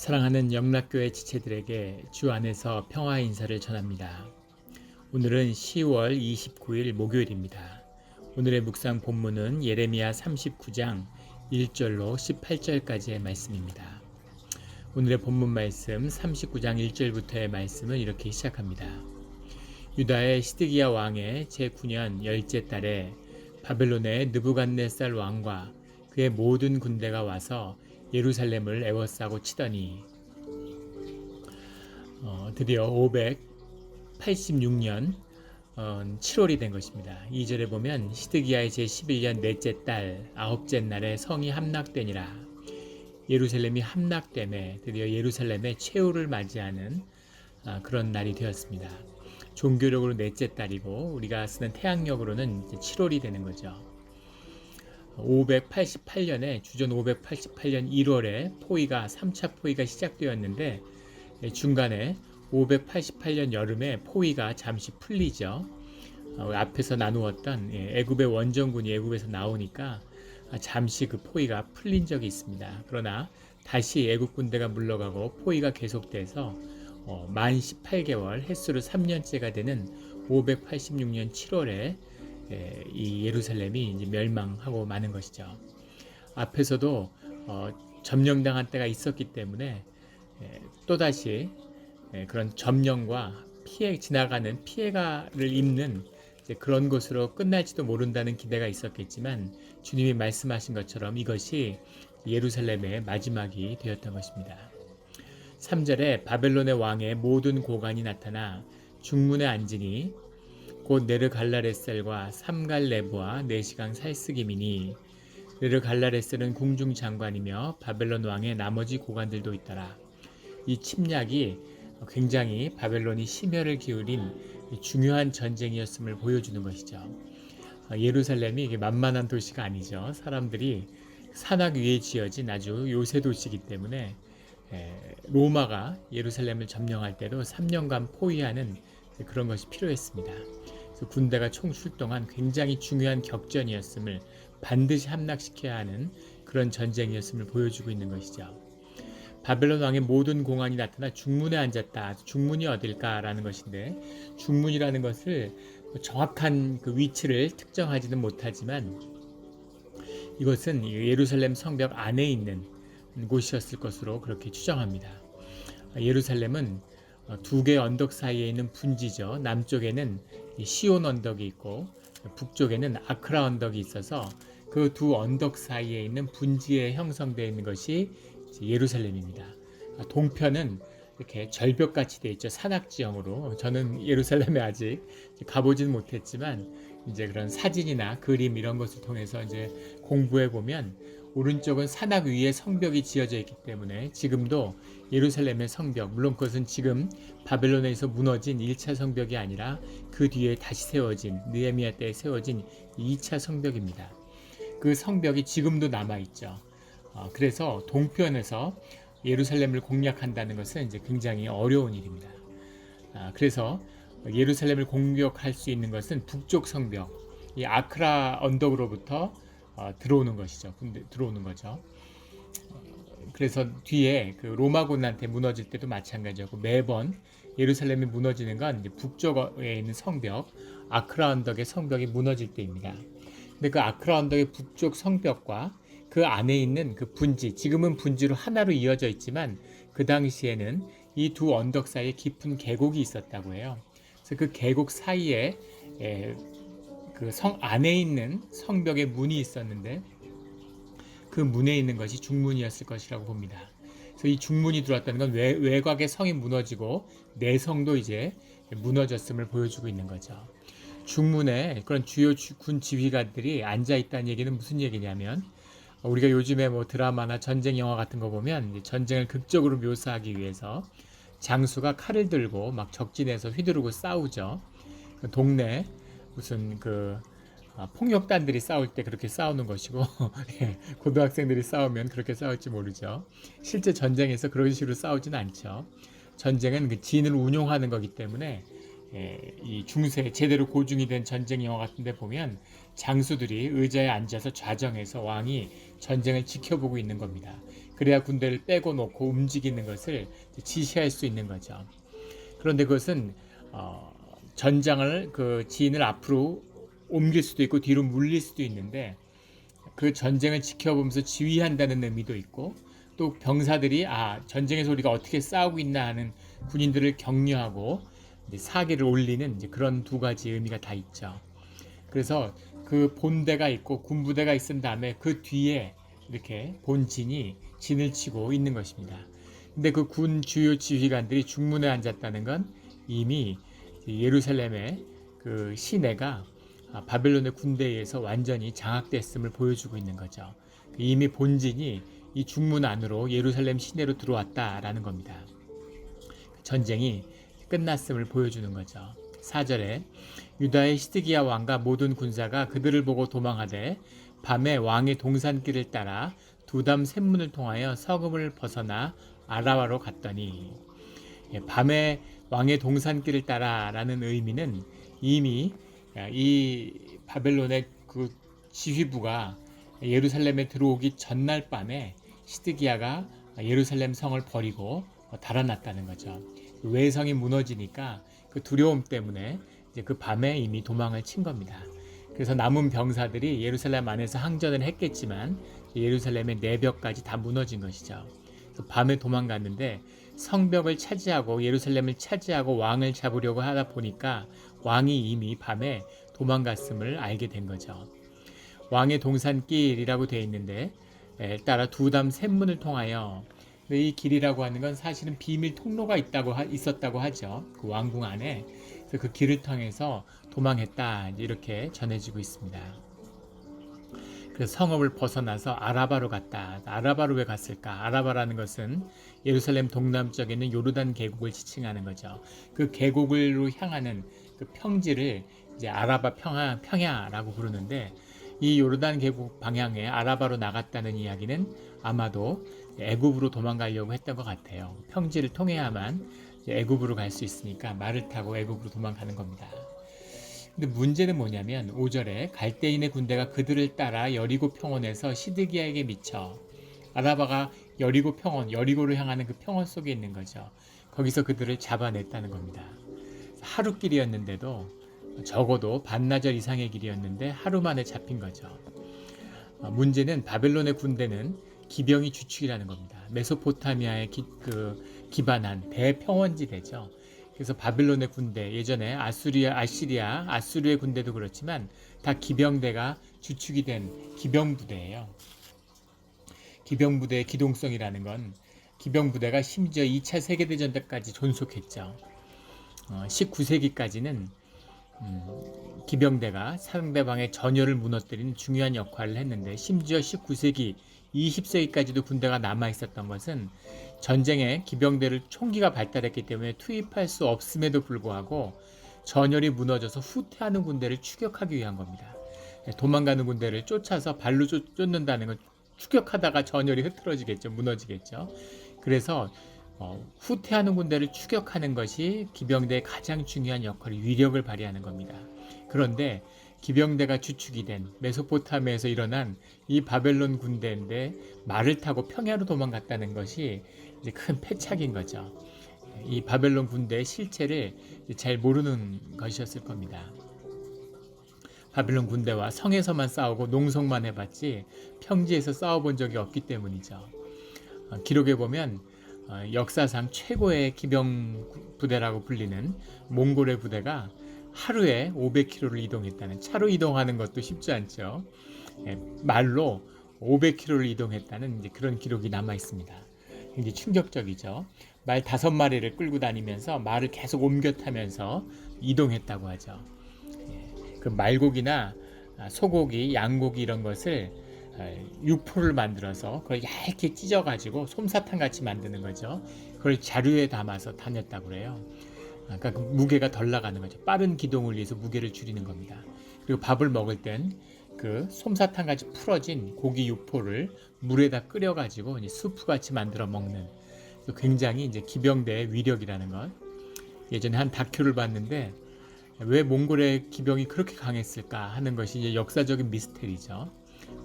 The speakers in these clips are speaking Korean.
사랑하는 영락교회 지체들에게 주 안에서 평화 인사를 전합니다. 오늘은 10월 29일 목요일입니다. 오늘의 묵상 본문은 예레미야 39장 1절로 18절까지의 말씀입니다. 오늘의 본문 말씀 39장 1절부터의 말씀은 이렇게 시작합니다. 유다의 시드기야 왕의 제9년 열째 달에 바벨론의 느부갓네살 왕과 그의 모든 군대가 와서 예루살렘을 에워싸고 치더니 드디어 586년 7월이 된 것입니다. 2절에 보면 시드기야의 제11년 넷째 달 아홉째 날에 성이 함락되니라. 예루살렘이 함락됨에 드디어 예루살렘의 최후를 맞이하는 그런 날이 되었습니다. 종교력으로 넷째 달이고 우리가 쓰는 태양력으로는 7월이 되는 거죠. 588년에 주전 588년 1월에 포위가 3차 포위가 시작되었는데 중간에 588년 여름에 포위가 잠시 풀리죠. 앞에서 나누었던 애굽의 원정군이 애굽에서 나오니까 잠시 그 포위가 풀린 적이 있습니다. 그러나 다시 애굽 군대가 물러가고 포위가 계속돼서 만 18개월 햇수로 3년째가 되는 586년 7월에 이 예루살렘이 이제 멸망하고 마는 것이죠. 앞에서도 점령당한 때가 있었기 때문에 또다시 그런 점령과 지나가는 피해가를 입는 그런 것으로 끝날지도 모른다는 기대가 있었겠지만 주님이 말씀하신 것처럼 이것이 예루살렘의 마지막이 되었던 것입니다. 3절에 바벨론의 왕의 모든 고관이 나타나 중문에 앉으니 곧 네르갈라레셀과 삼갈레브와 네시강 살스김이니 네르갈라레셀은 궁중 장관이며 바벨론 왕의 나머지 고관들도 있더라. 이 침략이 굉장히 바벨론이 심혈을 기울인 중요한 전쟁이었음을 보여주는 것이죠. 예루살렘이 이게 만만한 도시가 아니죠. 사람들이 산악 위에 지어진 아주 요새 도시이기 때문에 로마가 예루살렘을 점령할 때도 3년간 포위하는 그런 것이 필요했습니다. 군대가 총출동한 굉장히 중요한 격전이었음을 반드시 함락시켜야 하는 그런 전쟁이었음을 보여주고 있는 것이죠. 바벨론 왕의 모든 공안이 나타나 중문에 앉았다. 중문이 어딜까라는 것인데 중문이라는 것을 정확한 그 위치를 특정하지는 못하지만 이것은 예루살렘 성벽 안에 있는 곳이었을 것으로 그렇게 추정합니다. 예루살렘은 두 개의 언덕 사이에 있는 분지죠. 남쪽에는 시온 언덕이 있고 북쪽에는 아크라 언덕이 있어서 그 두 언덕 사이에 있는 분지에 형성되어 있는 것이 예루살렘입니다. 동편은 이렇게 절벽같이 되어 있죠. 산악지형으로. 저는 예루살렘에 아직 가보지는 못했지만 이제 그런 사진이나 그림 이런 것을 통해서 이제 공부해 보면 오른쪽은 산악 위에 성벽이 지어져 있기 때문에 지금도 예루살렘의 성벽, 물론 그것은 지금 바벨론에서 무너진 1차 성벽이 아니라 그 뒤에 다시 세워진 느헤미야 때에 세워진 2차 성벽입니다. 그 성벽이 지금도 남아있죠. 그래서 동편에서 예루살렘을 공략한다는 것은 이제 굉장히 어려운 일입니다. 그래서 예루살렘을 공격할 수 있는 것은 북쪽 성벽, 이 아크라 언덕으로부터 들어오는 것이죠. 들어오는 거죠. 그래서 뒤에 그 로마군한테 무너질 때도 마찬가지였고 매번 예루살렘이 무너지는 건 이제 북쪽에 있는 성벽, 아크라 언덕의 성벽이 무너질 때입니다. 근데 그 아크라 언덕의 북쪽 성벽과 그 안에 있는 그 분지, 지금은 분지로 하나로 이어져 있지만 그 당시에는 이 두 언덕 사이에 깊은 계곡이 있었다고 해요. 그래서 그 계곡 사이에 그 성 안에 있는 성벽의 문이 있었는데 그 문에 있는 것이 중문이었을 것이라고 봅니다. 그래서 이 중문이 들어왔다는 건 외곽의 성이 무너지고 내성도 이제 무너졌음을 보여주고 있는 거죠. 중문에 그런 주요 군 지휘관들이 앉아 있다는 얘기는 무슨 얘기냐면 우리가 요즘에 뭐 드라마나 전쟁 영화 같은 거 보면 전쟁을 극적으로 묘사하기 위해서 장수가 칼을 들고 막 적진에서 휘두르고 싸우죠. 동네 무슨 폭력단들이 싸울 때 그렇게 싸우는 것이고 고등학생들이 싸우면 그렇게 싸울지 모르죠. 실제 전쟁에서 그런 식으로 싸우진 않죠. 전쟁은 그 진을 운용하는 거기 때문에 이 중세 제대로 고증이 된 전쟁 영화 같은 데 보면 장수들이 의자에 앉아서 좌정해서 왕이 전쟁을 지켜보고 있는 겁니다. 그래야 군대를 빼고 놓고 움직이는 것을 지시할 수 있는 거죠. 그런데 그것은 전장을 그 지인을 앞으로 옮길 수도 있고 뒤로 물릴 수도 있는데 그 전쟁을 지켜보면서 지휘한다는 의미도 있고 또 병사들이 전쟁에서 우리가 어떻게 싸우고 있나 하는 군인들을 격려하고 사기를 올리는 이제 그런 두 가지 의미가 다 있죠. 그래서 그 본대가 있고 군부대가 있은 다음에 그 뒤에 이렇게 본진이 진을 치고 있는 것입니다. 근데 그 군 주요 지휘관들이 중문에 앉았다는 건 이미 예루살렘의 그 시내가 바벨론의 군대에 의해서 완전히 장악됐음을 보여주고 있는 거죠. 이미 본진이 이 중문 안으로 예루살렘 시내로 들어왔다라는 겁니다. 전쟁이 끝났음을 보여주는 거죠. 4절에 유다의 시드기야 왕과 모든 군사가 그들을 보고 도망하되 밤에 왕의 동산길을 따라 두담 샘문을 통하여 서금을 벗어나 아라와로 갔더니 밤에 왕의 동산길을 따라라는 의미는 이미 이 바벨론의 그 지휘부가 예루살렘에 들어오기 전날 밤에 시드기야가 예루살렘 성을 버리고 달아났다는 거죠. 외성이 무너지니까 그 두려움 때문에 이제 그 밤에 이미 도망을 친 겁니다. 그래서 남은 병사들이 예루살렘 안에서 항전을 했겠지만 예루살렘의 내벽까지 다 무너진 것이죠. 그래서 밤에 도망갔는데 성벽을 차지하고 예루살렘을 차지하고 왕을 잡으려고 하다 보니까 왕이 이미 밤에 도망갔음을 알게 된 거죠. 왕의 동산길이라고 되어 있는데 따라 두담 샘문을 통하여 이 길이라고 하는 건 사실은 비밀 통로가 있었다고 하죠. 그 왕궁 안에. 그래서 그 길을 통해서 도망했다 이렇게 전해지고 있습니다. 그래서 성읍을 벗어나서 아라바로 갔다. 아라바로 왜 갔을까? 아라바라는 것은 예루살렘 동남쪽에 있는 요르단 계곡을 지칭하는 거죠. 그 계곡으로 향하는 그 평지를 이제 아라바 평야라고 부르는데 이 요르단 계곡 방향에 아라바로 나갔다는 이야기는 아마도 애굽으로 도망가려고 했던 것 같아요. 평지를 통해야만 애굽으로 갈 수 있으니까 말을 타고 애굽으로 도망가는 겁니다. 근데 문제는 뭐냐면 5절에 갈대인의 군대가 그들을 따라 여리고 평원에서 시드기야에게 미쳐 아라바가 여리고 평원, 여리고를 향하는 그 평원 속에 있는 거죠. 거기서 그들을 잡아냈다는 겁니다. 하루 길이었는데도 적어도 반나절 이상의 길이었는데 하루 만에 잡힌 거죠. 문제는 바벨론의 군대는 기병이 주축이라는 겁니다. 메소포타미아에 기반한 대평원지대죠. 그래서 바벨론의 군대, 예전에 아수르의 군대도 그렇지만 다 기병대가 주축이 된 기병부대예요. 기병부대의 기동성이라는 건 기병부대가 심지어 2차 세계대전 때까지 존속했죠. 19세기까지는 기병대가 상대방의 전열을 무너뜨리는 중요한 역할을 했는데 심지어 19세기, 20세기까지도 군대가 남아있었던 것은 전쟁에 기병대를 총기가 발달했기 때문에 투입할 수 없음에도 불구하고 전열이 무너져서 후퇴하는 군대를 추격하기 위한 겁니다. 도망가는 군대를 쫓아서 발로 쫓는다는 건 추격하다가 전열이 흐트러지겠죠. 무너지겠죠. 그래서 후퇴하는 군대를 추격하는 것이 기병대의 가장 중요한 역할이 위력을 발휘하는 겁니다. 그런데 기병대가 주축이 된 메소포타미아에서 일어난 이 바벨론 군대인데 말을 타고 평야로 도망갔다는 것이 이제 큰 패착인 거죠. 이 바벨론 군대의 실체를 잘 모르는 것이었을 겁니다. 바벨론 군대와 성에서만 싸우고 농성만 해봤지 평지에서 싸워본 적이 없기 때문이죠. 기록에 보면 역사상 최고의 기병 부대라고 불리는 몽골의 부대가 하루에 500km를 이동했다는, 차로 이동하는 것도 쉽지 않죠. 말로 500km를 이동했다는 이제 그런 기록이 남아 있습니다. 굉장히 충격적이죠. 말 5마리를 끌고 다니면서 말을 계속 옮겨 타면서 이동했다고 하죠. 그 말고기나 소고기, 양고기 이런 것을 육포를 만들어서 그걸 얇게 찢어가지고 솜사탕 같이 만드는 거죠. 그걸 자루에 담아서 다녔다고 그래요. 그러니까 그 무게가 덜 나가는 거죠. 빠른 기동을 위해서 무게를 줄이는 겁니다. 그리고 밥을 먹을 땐 그 솜사탕 같이 풀어진 고기 육포를 물에다 끓여가지고 이제 수프 같이 만들어 먹는 굉장히 이제 기병대의 위력이라는 것. 예전에 한 다큐를 봤는데 왜 몽골의 기병이 그렇게 강했을까 하는 것이 이제 역사적인 미스테리죠.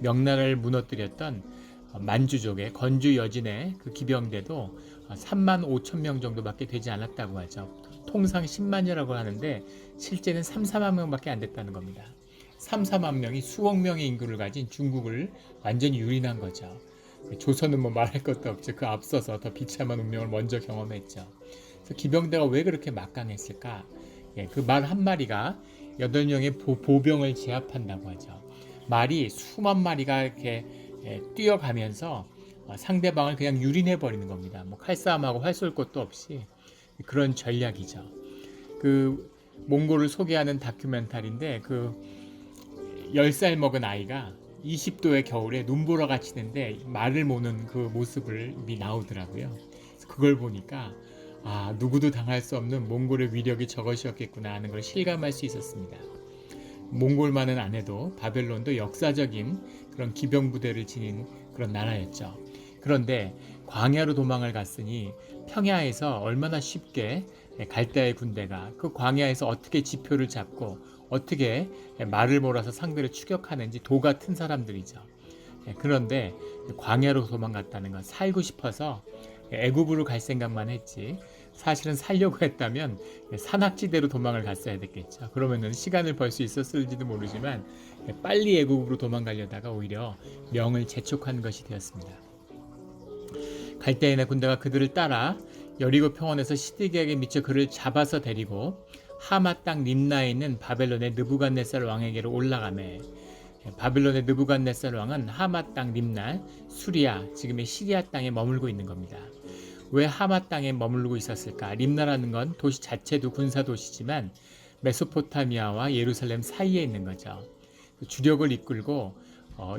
명나라를 무너뜨렸던 만주족의 건주 여진의 그 기병대도 3만 5천 명 정도밖에 되지 않았다고 하죠. 통상 10만이라고 하는데 실제는 3, 4만 명밖에 안 됐다는 겁니다. 3, 4만 명이 수억 명의 인구를 가진 중국을 완전히 유린한 거죠. 조선은 뭐 말할 것도 없죠. 그 앞서서 더 비참한 운명을 먼저 경험했죠. 그래서 기병대가 왜 그렇게 막강했을까? 그 말 한 마리가 8명의 보병을 제압한다고 하죠. 말이 수만 마리가 이렇게 뛰어가면서 상대방을 그냥 유린해 버리는 겁니다. 뭐 칼싸움하고 활 쏠 것도 없이 그런 전략이죠. 그 몽골을 소개하는 다큐멘터리인데 그 10살 먹은 아이가 20도의 겨울에 눈보라 갇히는데 말을 모는 그 모습이 나오더라고요. 그래서 그걸 보니까 누구도 당할 수 없는 몽골의 위력이 저것이었겠구나 하는 걸 실감할 수 있었습니다. 몽골만은 안 해도 바벨론도 역사적인 그런 기병 부대를 지닌 그런 나라였죠. 그런데 광야로 도망을 갔으니 평야에서 얼마나 쉽게 갈대아의 군대가 그 광야에서 어떻게 지표를 잡고 어떻게 말을 몰아서 상대를 추격하는지 도 같은 사람들이죠. 그런데 광야로 도망갔다는 건 살고 싶어서 애굽으로 갈 생각만 했지 사실은 살려고 했다면 산악지대로 도망을 갔어야 됐겠죠. 그러면은 시간을 벌 수 있었을지도 모르지만 빨리 애굽으로 도망가려다가 오히려 명을 재촉한 것이 되었습니다. 갈대인의 군대가 그들을 따라 여리고 평원에서 시드기야에게 미쳐 그를 잡아서 데리고 하마 땅 림나에 있는 바벨론의 느부갓네살 왕에게로 올라가매. 바벨론의 느부갓네살 왕은 하마 땅 림나, 수리아, 지금의 시리아 땅에 머물고 있는 겁니다. 왜 하마 땅에 머물고 있었을까? 림나라는 건 도시 자체도 군사 도시지만 메소포타미아와 예루살렘 사이에 있는 거죠. 주력을 이끌고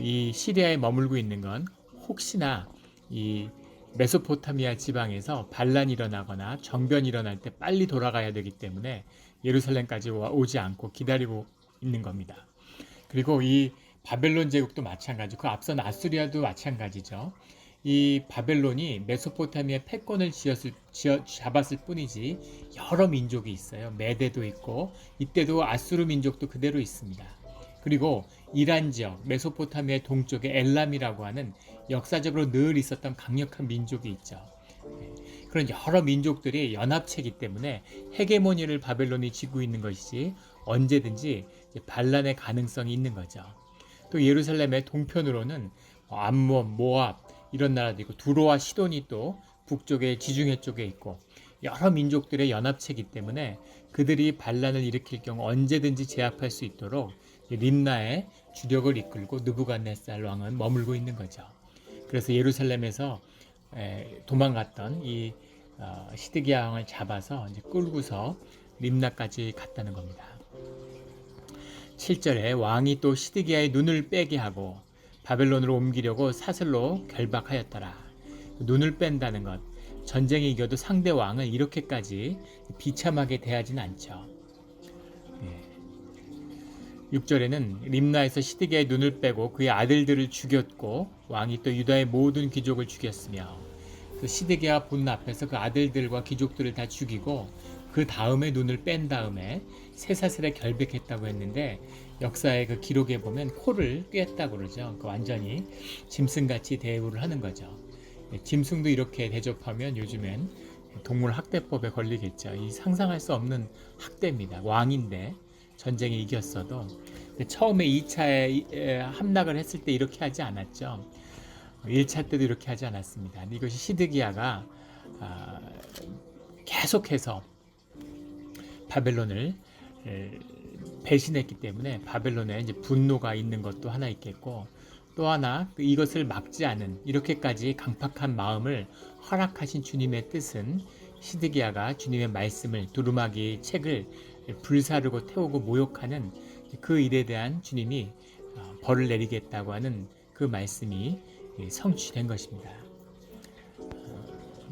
이 시리아에 머물고 있는 건 혹시나 이 메소포타미아 지방에서 반란이 일어나거나 정변이 일어날 때 빨리 돌아가야 되기 때문에 예루살렘까지 오지 않고 기다리고 있는 겁니다. 그리고 이 바벨론 제국도 마찬가지고 그 앞선 아수리아도 마찬가지죠. 이 바벨론이 메소포타미아 패권을 잡았을 뿐이지 여러 민족이 있어요. 메대도 있고 이때도 아수르 민족도 그대로 있습니다. 그리고 이란 지역, 메소포타미아의 동쪽에 엘람이라고 하는 역사적으로 늘 있었던 강력한 민족이 있죠. 그런 여러 민족들이 연합체이기 때문에 헤게모니를 바벨론이 쥐고 있는 것이지 언제든지 반란의 가능성이 있는 거죠. 또 예루살렘의 동편으로는 암몬, 모압 이런 나라도 있고 두로와 시돈이 또 북쪽에 지중해 쪽에 있고 여러 민족들의 연합체이기 때문에 그들이 반란을 일으킬 경우 언제든지 제압할 수 있도록 림나의 주력을 이끌고 느부갓네살 왕은 머물고 있는 거죠. 그래서 예루살렘에서 도망갔던 이 시드기야 왕을 잡아서 이제 끌고서 림나까지 갔다는 겁니다. 7절에 왕이 또 시드기야의 눈을 빼게 하고 바벨론으로 옮기려고 사슬로 결박하였더라. 눈을 뺀다는 것, 전쟁에 이겨도 상대 왕을 이렇게까지 비참하게 대하지는 않죠. 6절에는 림나에서 시드기야의 눈을 빼고 그의 아들들을 죽였고 왕이 또 유다의 모든 귀족을 죽였으며 그 시드기야 본 앞에서 그 아들들과 귀족들을 다 죽이고 그 다음에 눈을 뺀 다음에 쇠사슬에 결백했다고 했는데 역사의 그 기록에 보면 코를 꿰었다고 그러죠. 그 완전히 짐승같이 대우를 하는 거죠. 짐승도 이렇게 대접하면 요즘엔 동물학대법에 걸리겠죠. 이 상상할 수 없는 학대입니다. 왕인데 전쟁에 이겼어도 처음에 2차에 함락을 했을 때 이렇게 하지 않았죠. 1차 때도 이렇게 하지 않았습니다. 이것이 시드기야가 계속해서 바벨론을 배신했기 때문에 바벨론에 이제 분노가 있는 것도 하나 있겠고 또 하나 이것을 막지 않은 이렇게까지 강팍한 마음을 허락하신 주님의 뜻은 시드기야가 주님의 말씀을 두루마기 책을 불사르고 태우고 모욕하는 그 일에 대한 주님이 벌을 내리겠다고 하는 그 말씀이 성취된 것입니다.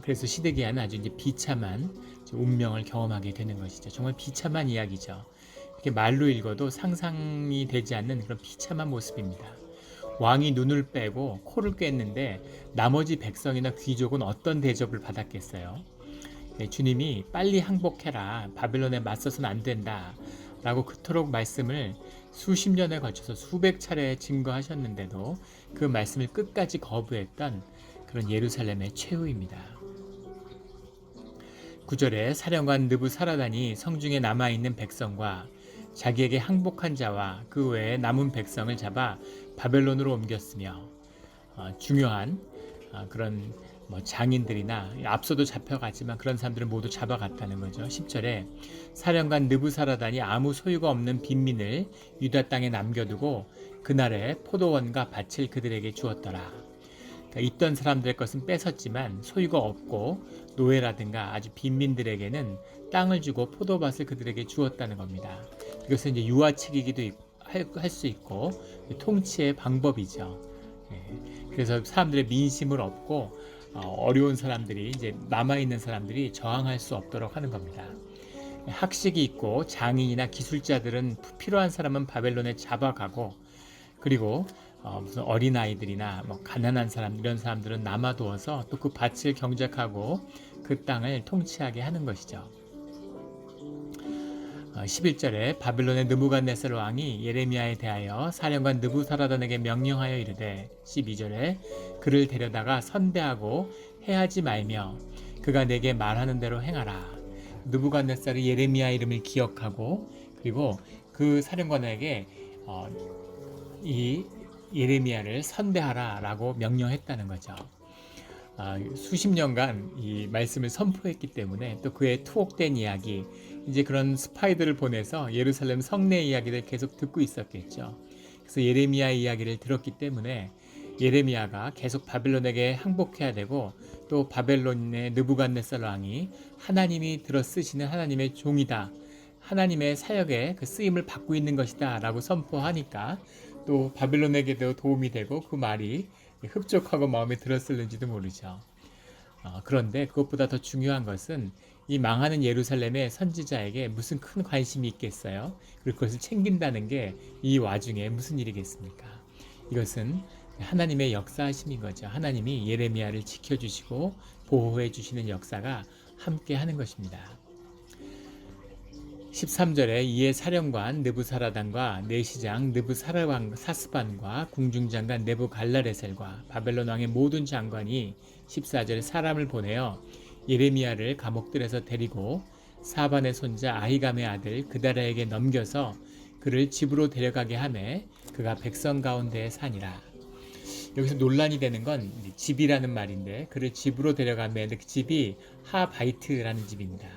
그래서 시드기야는 아주 이제 비참한 운명을 경험하게 되는 것이죠. 정말 비참한 이야기죠. 이렇게 말로 읽어도 상상이 되지 않는 그런 비참한 모습입니다. 왕이 눈을 빼고 코를 꿰는데 나머지 백성이나 귀족은 어떤 대접을 받았겠어요? 주님이 빨리 항복해라. 바벨론에 맞서서는 안 된다. 라고 그토록 말씀을 수십 년에 걸쳐서 수백 차례 증거하셨는데도 그 말씀을 끝까지 거부했던 그런 예루살렘의 최후입니다. 9절에 사령관 느부사라단이 성중에 남아있는 백성과 자기에게 항복한 자와 그 외에 남은 백성을 잡아 바벨론으로 옮겼으며 중요한 그런 장인들이나 앞서도 잡혀갔지만 그런 사람들을 모두 잡아갔다는 거죠. 10절에 사령관 느부사라단이 아무 소유가 없는 빈민을 유다 땅에 남겨두고 그날에 포도원과 밭을 그들에게 주었더라. 그러니까 있던 사람들의 것은 뺏었지만 소유가 없고 노예라든가 아주 빈민들에게는 땅을 주고 포도밭을 그들에게 주었다는 겁니다. 이것은 이제 유아책이기도 할 수 있고 통치의 방법이죠. 그래서 사람들의 민심을 얻고 어려운 사람들이 이제 남아있는 사람들이 저항할 수 없도록 하는 겁니다. 학식이 있고 장인이나 기술자들은 필요한 사람은 바벨론에 잡아가고 그리고 무슨 어린아이들이나 가난한 사람 이런 사람들은 남아두어서 또 그 밭을 경작하고 그 땅을 통치하게 하는 것이죠. 11절에 바벨론의 느부갓네살 왕이 예레미야에 대하여 사령관 느부사라단에게 명령하여 이르되 12절에 그를 데려다가 선대하고 해하지 말며 그가 내게 말하는 대로 행하라. 느부갓네살이 예레미야 이름을 기억하고 그리고 그 사령관에게 이 예레미야를 선대하라 라고 명령했다는 거죠. 수십 년간 이 말씀을 선포했기 때문에 또 그의 투옥된 이야기 이제 그런 스파이들을 보내서 예루살렘 성내 이야기를 계속 듣고 있었겠죠. 그래서 예레미야 이야기를 들었기 때문에 예레미야가 계속 바벨론에게 항복해야 되고 또 바벨론의 느부갓네살 왕이 하나님이 들어 쓰시는 하나님의 종이다. 하나님의 사역에 그 쓰임을 받고 있는 것이다 라고 선포하니까 또 바벨론에게도 도움이 되고 그 말이 흡족하고 마음에 들었을는지도 모르죠. 그런데 그것보다 더 중요한 것은 이 망하는 예루살렘의 선지자에게 무슨 큰 관심이 있겠어요? 그리고 그것을 챙긴다는 게 이 와중에 무슨 일이겠습니까? 이것은 하나님의 역사하심인 거죠. 하나님이 예레미야를 지켜주시고 보호해 주시는 역사가 함께 하는 것입니다. 13절에 이에 사령관 느부사라단과 내시장 느부사스반과 궁중장관 느부갈라레셀과 바벨론 왕의 모든 장관이 14절에 사람을 보내어 예레미야를 감옥들에서 데리고 사반의 손자 아히감의 아들 그다라에게 넘겨서 그를 집으로 데려가게 하매 그가 백성 가운데에 사니라. 여기서 논란이 되는 건 집이라는 말인데 그를 집으로 데려가매 그 집이 하바이트라는 집입니다.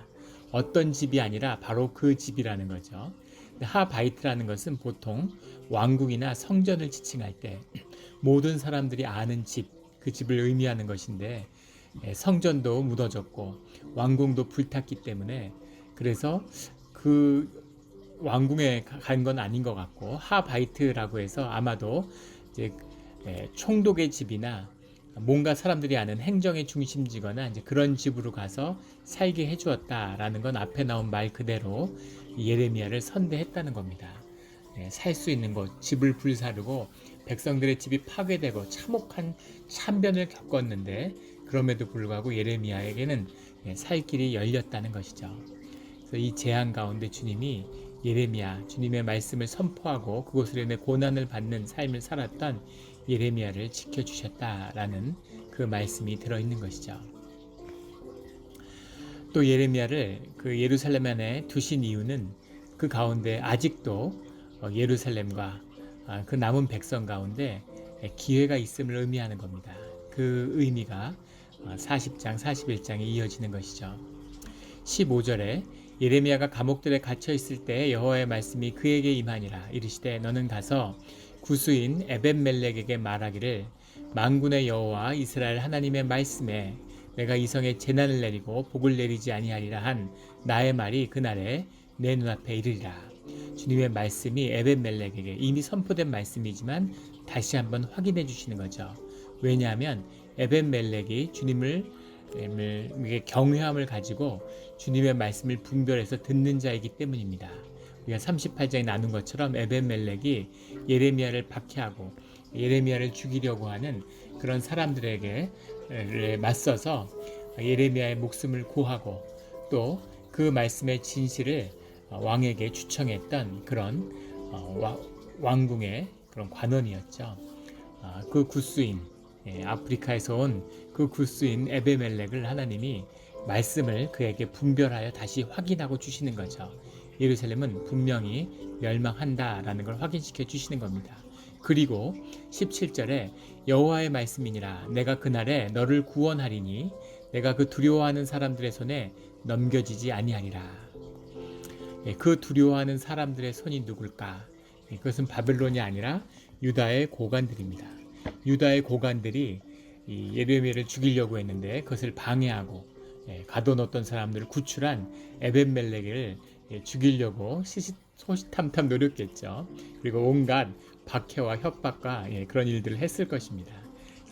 어떤 집이 아니라 바로 그 집이라는 거죠. 하바이트라는 것은 보통 왕궁이나 성전을 지칭할 때 모든 사람들이 아는 집, 그 집을 의미하는 것인데 성전도 무너졌고 왕궁도 불탔기 때문에 그래서 그 왕궁에 간 건 아닌 것 같고 하바이트라고 해서 아마도 이제 총독의 집이나 뭔가 사람들이 아는 행정의 중심지거나 이제 그런 집으로 가서 살게 해주었다라는 건 앞에 나온 말 그대로 예레미야를 선대했다는 겁니다. 살 수 있는 곳, 집을 불사르고 백성들의 집이 파괴되고 참혹한 참변을 겪었는데 그럼에도 불구하고 예레미야에게는 살 길이 열렸다는 것이죠. 그래서 이 재앙 가운데 주님이 예레미야, 주님의 말씀을 선포하고 그것으로 인해 고난을 받는 삶을 살았던 예레미야를 지켜주셨다라는 그 말씀이 들어있는 것이죠. 또 예레미야를 그 예루살렘 안에 두신 이유는 그 가운데 아직도 예루살렘과 그 남은 백성 가운데 기회가 있음을 의미하는 겁니다. 그 의미가 40장, 41장에 이어지는 것이죠. 15절에 예레미야가 감옥들에 갇혀 있을 때 여호와의 말씀이 그에게 임하니라. 이르시되 너는 가서 구수인 에벤멜렉에게 말하기를 만군의 여호와 이스라엘 하나님의 말씀에 내가 이 성에 재난을 내리고 복을 내리지 아니하리라 한 나의 말이 그날에 내 눈앞에 이르리라. 주님의 말씀이 에벤멜렉에게 이미 선포된 말씀이지만 다시 한번 확인해 주시는 거죠. 왜냐하면 에벤멜렉이 주님을 경외함을 가지고 주님의 말씀을 분별해서 듣는 자이기 때문입니다. 우리가 38장에 나눈 것처럼 에벤멜렉이 예레미야를 박해하고 예레미야를 죽이려고 하는 그런 사람들에게 맞서서 예레미야의 목숨을 구하고 또 그 말씀의 진실을 왕에게 추청했던 그런 왕궁의 그런 관원이었죠. 그 구스인, 아프리카에서 온 그 구스인 에베멜렉을 하나님이 말씀을 그에게 분별하여 다시 확인하고 주시는 거죠. 예루살렘은 분명히 멸망한다라는 걸 확인시켜 주시는 겁니다. 그리고 17절에 여호와의 말씀이니라 내가 그날에 너를 구원하리니 내가 그 두려워하는 사람들의 손에 넘겨지지 아니하리라. 그 두려워하는 사람들의 손이 누굴까? 그것은 바벨론이 아니라 유다의 고관들입니다. 유다의 고관들이 이 예레미야를 죽이려고 했는데 그것을 방해하고 가둬놓았던 사람들을 구출한 에벤멜렉을 죽이려고 소시탐탐 노렸겠죠. 그리고 온갖 박해와 협박과 그런 일들을 했을 것입니다.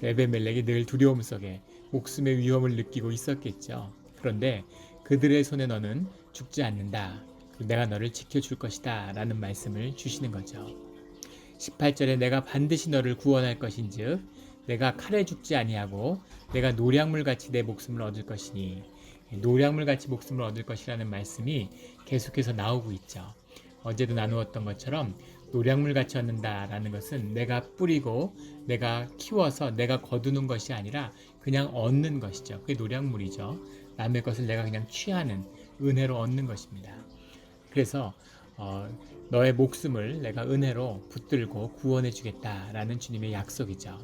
에벤멜렉이 늘 두려움 속에 목숨의 위험을 느끼고 있었겠죠. 그런데 그들의 손에 너는 죽지 않는다. 내가 너를 지켜줄 것이다 라는 말씀을 주시는 거죠. 18절에 내가 반드시 너를 구원할 것인즉 내가 칼에 죽지 아니하고 내가 노량물같이 내 목숨을 얻을 것이니 노량물같이 목숨을 얻을 것이라는 말씀이 계속해서 나오고 있죠. 어제도 나누었던 것처럼 노량물같이 얻는다라는 것은 내가 뿌리고 내가 키워서 내가 거두는 것이 아니라 그냥 얻는 것이죠. 그게 노량물이죠. 남의 것을 내가 그냥 취하는 은혜로 얻는 것입니다. 그래서 너의 목숨을 내가 은혜로 붙들고 구원해 주겠다라는 주님의 약속이죠.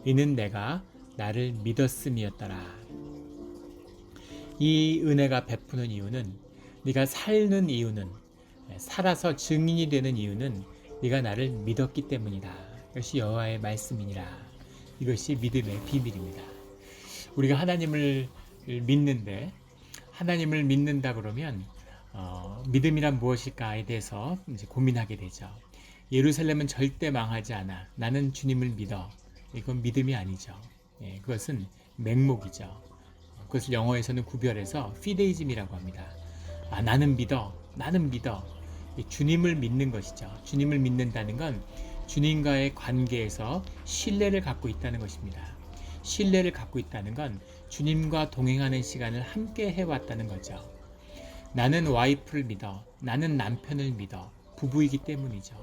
이는 내가 나를 믿었음이었더라. 이 은혜가 베푸는 이유는 네가 살는 이유는 살아서 증인이 되는 이유는 네가 나를 믿었기 때문이다. 이것이 여호와의 말씀이니라. 이것이 믿음의 비밀입니다. 우리가 하나님을 믿는데 하나님을 믿는다 그러면 믿음이란 무엇일까에 대해서 이제 고민하게 되죠. 예루살렘은 절대 망하지 않아. 나는 주님을 믿어. 이건 믿음이 아니죠. 그것은 맹목이죠. 그것을 영어에서는 구별해서 피데이즘이라고 합니다. 나는 믿어. 나는 믿어. 주님을 믿는 것이죠. 주님을 믿는다는 건 주님과의 관계에서 신뢰를 갖고 있다는 것입니다. 신뢰를 갖고 있다는 건 주님과 동행하는 시간을 함께 해왔다는 거죠. 나는 와이프를 믿어. 나는 남편을 믿어. 부부이기 때문이죠.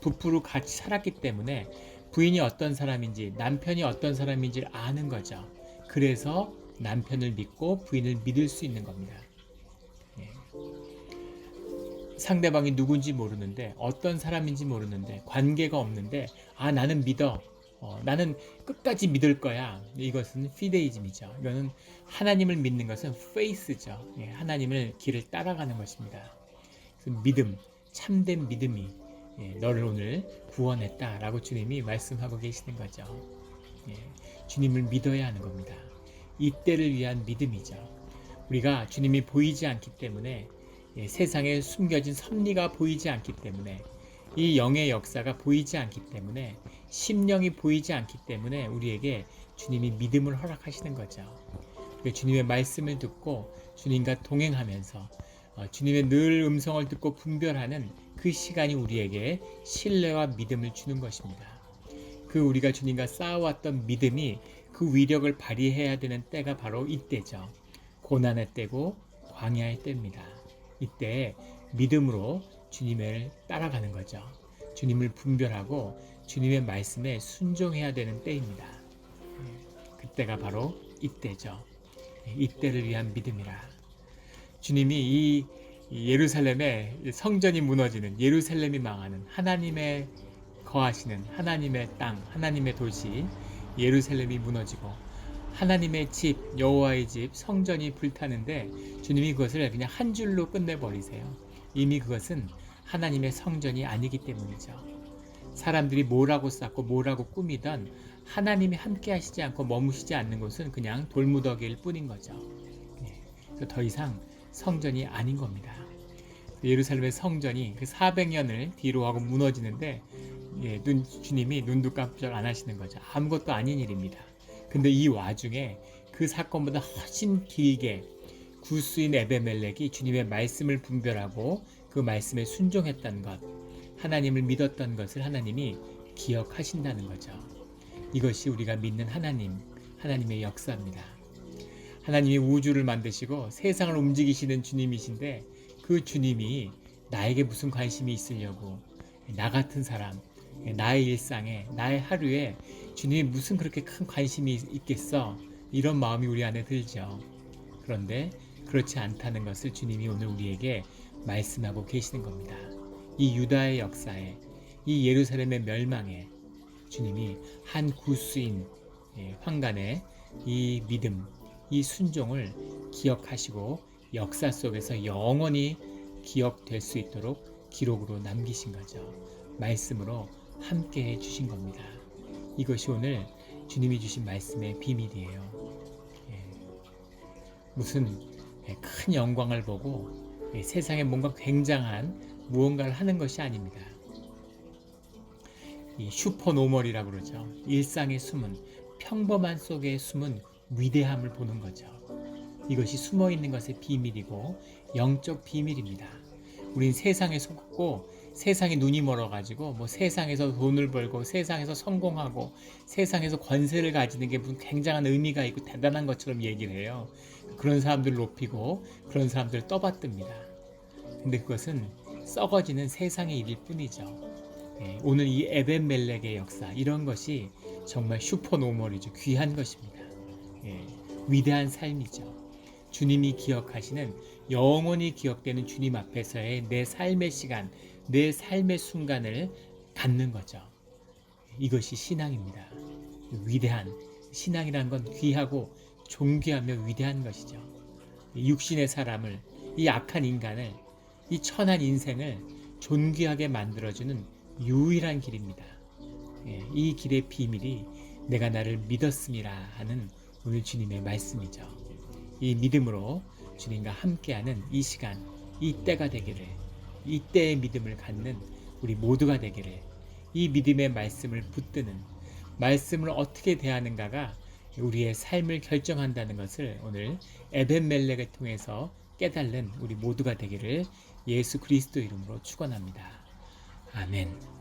부부로 같이 살았기 때문에 부인이 어떤 사람인지 남편이 어떤 사람인지를 아는 거죠. 그래서 남편을 믿고 부인을 믿을 수 있는 겁니다. 상대방이 누군지 모르는데 어떤 사람인지 모르는데 관계가 없는데 나는 믿어. 나는 끝까지 믿을 거야. 이것은 피데이즘이죠. 이거는 하나님을 믿는 것은 페이스죠. 하나님을 길을 따라가는 것입니다. 그래서 믿음, 참된 믿음이 너를 오늘 구원했다라고 주님이 말씀하고 계시는 거죠. 주님을 믿어야 하는 겁니다. 이때를 위한 믿음이죠. 우리가 주님이 보이지 않기 때문에 세상에 숨겨진 섭리가 보이지 않기 때문에 이 영의 역사가 보이지 않기 때문에 심령이 보이지 않기 때문에 우리에게 주님이 믿음을 허락하시는 거죠. 주님의 말씀을 듣고 주님과 동행하면서 주님의 늘 음성을 듣고 분별하는 그 시간이 우리에게 신뢰와 믿음을 주는 것입니다. 그 우리가 주님과 쌓아왔던 믿음이 그 위력을 발휘해야 되는 때가 바로 이때죠. 고난의 때고 광야의 때입니다. 이때 믿음으로 주님을 따라가는 거죠. 주님을 분별하고 주님의 말씀에 순종해야 되는 때입니다. 그때가 바로 이때죠. 이때를 위한 믿음이라. 주님이 이 예루살렘의 성전이 무너지는, 예루살렘이 망하는, 하나님의 거하시는 하나님의 땅, 하나님의 도시 예루살렘이 무너지고 하나님의 집, 여호와의 집, 성전이 불타는데 주님이 그것을 그냥 한 줄로 끝내버리세요. 이미 그것은 하나님의 성전이 아니기 때문이죠. 사람들이 뭐라고 쌓고 뭐라고 꾸미던 하나님이 함께 하시지 않고 머무시지 않는 곳은 그냥 돌무더기일 뿐인 거죠. 그래서 더 이상 성전이 아닌 겁니다. 예루살렘의 성전이 그 400년을 뒤로 하고 무너지는데 주님이 눈도 깜짝 안 하시는 거죠. 아무것도 아닌 일입니다. 근데 이 와중에 그 사건보다 훨씬 길게 구스인 에베멜렉이 주님의 말씀을 분별하고 그 말씀에 순종했던 것, 하나님을 믿었던 것을 하나님이 기억하신다는 거죠. 이것이 우리가 믿는 하나님의 역사입니다. 하나님이 우주를 만드시고 세상을 움직이시는 주님이신데 그 주님이 나에게 무슨 관심이 있으려고, 나 같은 사람, 나의 일상에, 나의 하루에 주님이 무슨 그렇게 큰 관심이 있겠어? 이런 마음이 우리 안에 들죠. 그런데 그렇지 않다는 것을 주님이 오늘 우리에게 말씀하고 계시는 겁니다. 이 유다의 역사에, 이 예루살렘의 멸망에 주님이 한 구수인 황간의 이 믿음, 이 순종을 기억하시고 역사 속에서 영원히 기억될 수 있도록 기록으로 남기신 거죠. 말씀으로 함께 해 주신 겁니다. 이것이 오늘 주님이 주신 말씀의 비밀이에요. 무슨 큰 영광을 보고 세상에 뭔가 굉장한 무언가를 하는 것이 아닙니다. 이 슈퍼노멀이라고 그러죠. 일상의 숨은, 평범한 속에 숨은 위대함을 보는 거죠. 이것이 숨어있는 것의 비밀이고 영적 비밀입니다. 우린 세상에 속고 세상에 눈이 멀어가지고 뭐 세상에서 돈을 벌고 세상에서 성공하고 세상에서 권세를 가지는 게 무슨 굉장한 의미가 있고 대단한 것처럼 얘기를 해요. 그런 사람들 높이고 그런 사람들 떠받듭니다. 근데 그것은 썩어지는 세상의 일일 뿐이죠. 오늘 이 에벤멜렉의 역사, 이런 것이 정말 슈퍼노멀이죠. 귀한 것입니다. 위대한 삶이죠. 주님이 기억하시는, 영원히 기억되는 주님 앞에서의 내 삶의 시간, 내 삶의 순간을 갖는 거죠. 이것이 신앙입니다. 위대한 신앙이란 건 귀하고 존귀하며 위대한 것이죠. 육신의 사람을, 이 악한 인간을, 이 천한 인생을 존귀하게 만들어주는 유일한 길입니다. 이 길의 비밀이 내가 나를 믿었음이라 하는 오늘 주님의 말씀이죠. 이 믿음으로 주님과 함께하는 이 시간, 이 때가 되기를, 이 때의 믿음을 갖는 우리 모두가 되기를, 이 믿음의 말씀을 붙드는, 말씀을 어떻게 대하는가가 우리의 삶을 결정한다는 것을 오늘 에벤멜렉을 통해서 깨달는 우리 모두가 되기를 예수 그리스도 이름으로 축원합니다. 아멘.